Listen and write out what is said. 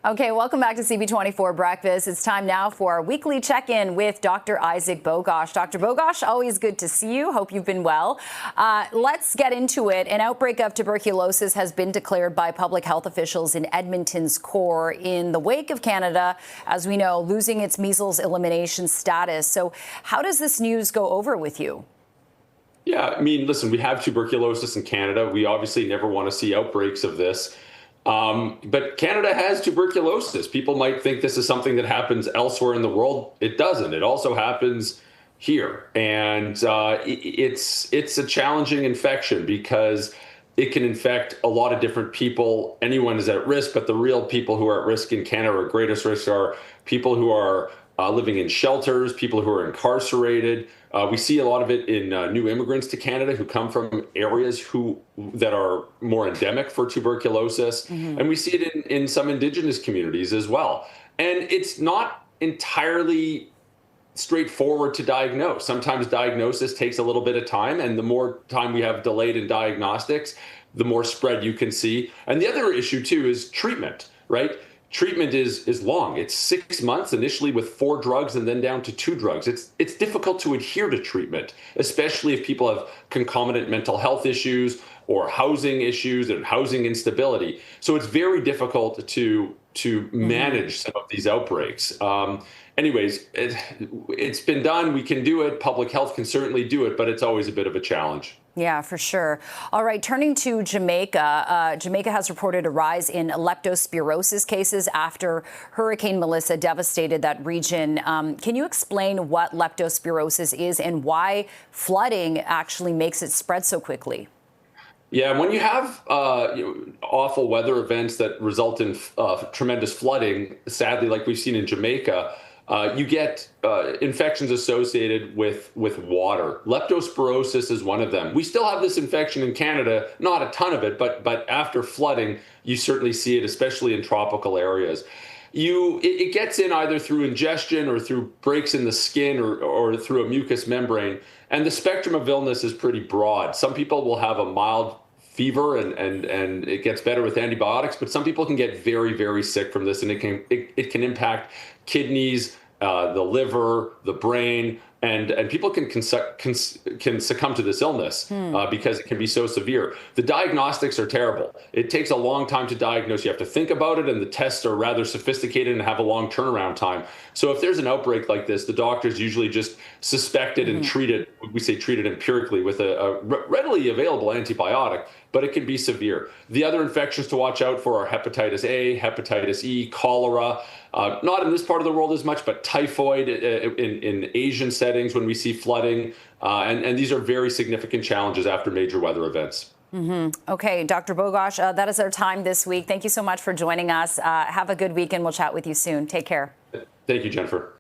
Okay, welcome back to CB24 Breakfast. It's time now for our weekly check-in with Dr. Isaac Bogoch. Dr. Bogoch, always good to see you. Hope you've been well. Let's get into it. An outbreak of tuberculosis has been declared by public health officials in Edmonton's core in the wake of Canada, as we know, losing its measles elimination status. So how does this news go over with you? Yeah, I mean, listen, we have tuberculosis in Canada. We obviously never want to see outbreaks of this. But Canada has tuberculosis. People might think this is something that happens elsewhere in the world. It doesn't. It also happens here. And it's a challenging infection because it can infect a lot of different people. Anyone is at risk, but the real people who are at risk in Canada or greatest risk are people who are living in shelters, people who are incarcerated. We see a lot of it in new immigrants to Canada who come from areas that are more endemic for tuberculosis. Mm-hmm. And we see it in some Indigenous communities as well. And it's not entirely straightforward to diagnose. Sometimes diagnosis takes a little bit of time, and the more time we have delayed in diagnostics, the more spread you can see. And the other issue, too, is treatment, right? Treatment is long. It's 6 months initially with 4 drugs and then down to 2 drugs. It's difficult to adhere to treatment, especially if people have concomitant mental health issues or housing issues and housing instability. So it's very difficult to manage some of these outbreaks. Anyways, it's been done. We can do it. Public health can certainly do it, but it's always a bit of a challenge. Yeah, for sure. All right, turning to Jamaica. Jamaica has reported a rise in leptospirosis cases after Hurricane Melissa devastated that region. Can you explain what leptospirosis is and why flooding actually makes it spread so quickly? Yeah, when you have awful weather events that result in tremendous flooding, sadly, like we've seen in Jamaica, you get infections associated with water. Leptospirosis is one of them. We still have this infection in Canada, not a ton of it, but after flooding, you certainly see it, especially in tropical areas. It gets in either through ingestion or through breaks in the skin or through a mucous membrane. And the spectrum of illness is pretty broad. Some people will have a mild fever and it gets better with antibiotics, but some people can get very, very sick from this, and it can impact kidneys, the liver, the brain, and people can succumb to this illness because it can be so severe. The diagnostics are terrible. It takes a long time to diagnose. You have to think about it, and the tests are rather sophisticated and have a long turnaround time. So if there's an outbreak like this, the doctors usually just suspect it and treat it. We say treat it empirically with a readily available antibiotic, but it can be severe. The other infections to watch out for are hepatitis A, hepatitis E, cholera. Not in this part of the world as much, but typhoid in Asian settings when we see flooding. And these are very significant challenges after major weather events. Mm-hmm. Okay, Dr. Bogoch, that is our time this week. Thank you so much for joining us. Have a good week, and we'll chat with you soon. Take care. Thank you, Jennifer.